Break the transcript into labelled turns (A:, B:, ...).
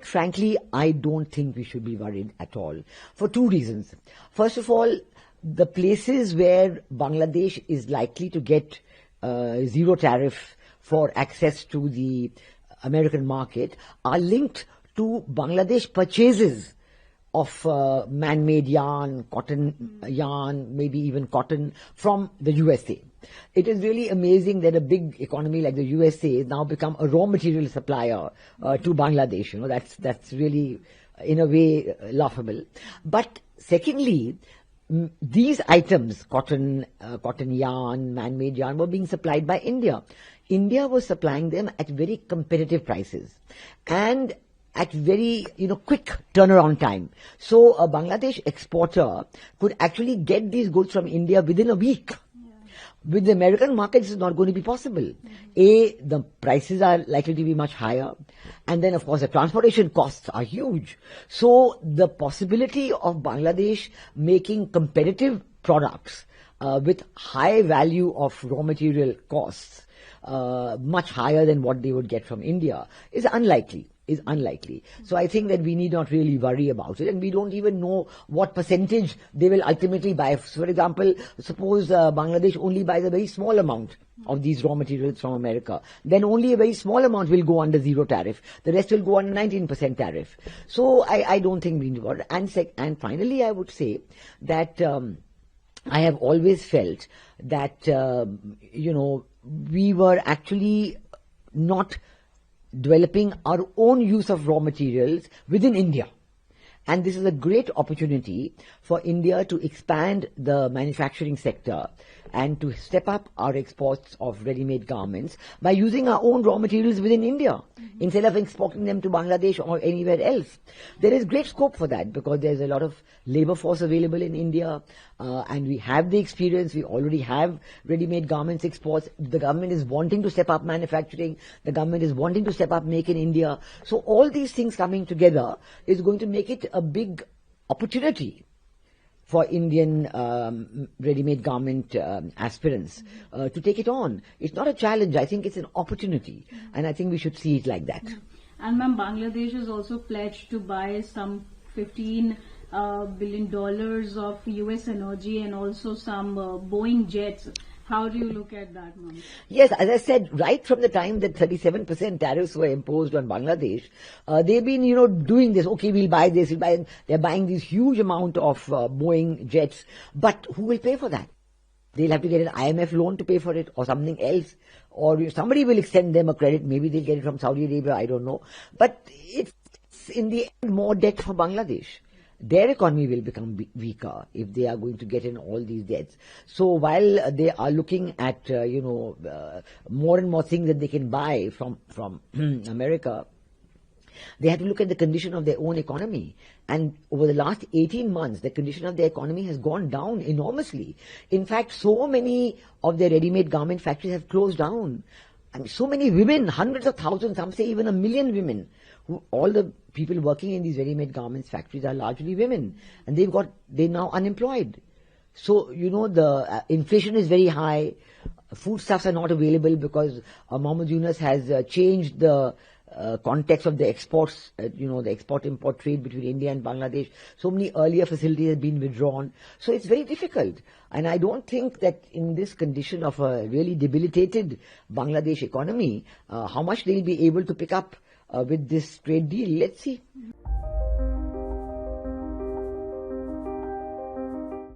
A: quite frankly, I don't think we should be worried at all for two reasons. First of all, the places where Bangladesh is likely to get zero tariff for access to the American market are linked to Bangladesh purchases of man-made yarn, cotton yarn, maybe even cotton from the USA. It is really amazing that a big economy like the USA has now become a raw material supplier to Bangladesh. You know, that's really, in a way, laughable. But secondly, these items, cotton yarn, man-made yarn, were being supplied by India. India was supplying them at very competitive prices and at very, quick turnaround time. So a Bangladesh exporter could actually get these goods from India within a week. With the American market, this is not going to be possible. The prices are likely to be much higher. And then, of course, the transportation costs are huge. So the possibility of Bangladesh making competitive products with high value of raw material costs, much higher than what they would get from India, is unlikely. So I think that we need not really worry about it, and we don't even know what percentage they will ultimately buy. For example, suppose Bangladesh only buys a very small amount of these raw materials from America, then only a very small amount will go under zero tariff. The rest will go under 19% tariff. So I don't think we need to worry. And finally, I would say that I have always felt that, we were actually not developing our own use of raw materials within India. And this is a great opportunity for India to expand the manufacturing sector and to step up our exports of ready-made garments by using our own raw materials within India instead of exporting them to Bangladesh or anywhere else. There is great scope for that because there's a lot of labor force available in India, and we have the experience. We already have ready-made garments exports. The government is wanting to step up manufacturing. The government is wanting to step up Make in India. So all these things coming together is going to make it a big opportunity for Indian ready-made garment aspirants to take it on. It's not a challenge. I think it's an opportunity, and I think we should see it like that.
B: And ma'am, Bangladesh has also pledged to buy some $15 billion of US energy and also some Boeing jets. How do you look at that, ma'am?
A: Yes, as I said, right from the time that 37% tariffs were imposed on Bangladesh, they've been, doing this. Okay, we'll buy this. They're buying this huge amount of Boeing jets. But who will pay for that? They'll have to get an IMF loan to pay for it or something else. Or somebody will extend them a credit. Maybe they'll get it from Saudi Arabia. I don't know. But it's in the end more debt for Bangladesh. Their economy will become weaker if they are going to get in all these debts. So while they are looking at, more and more things that they can buy from America, they have to look at the condition of their own economy. And over the last 18 months, the condition of their economy has gone down enormously. In fact, so many of their ready-made garment factories have closed down. I mean, so many women, hundreds of thousands, some say even 1 million women, all the people working in these ready-made garments factories are largely women, and they're now unemployed. So, the inflation is very high. Foodstuffs are not available because Mohammed Yunus has changed the context of the exports, the export-import trade between India and Bangladesh. So many earlier facilities have been withdrawn. So it's very difficult. And I don't think that in this condition of a really debilitated Bangladesh economy, how much they'll be able to pick up with this trade deal. Let's see.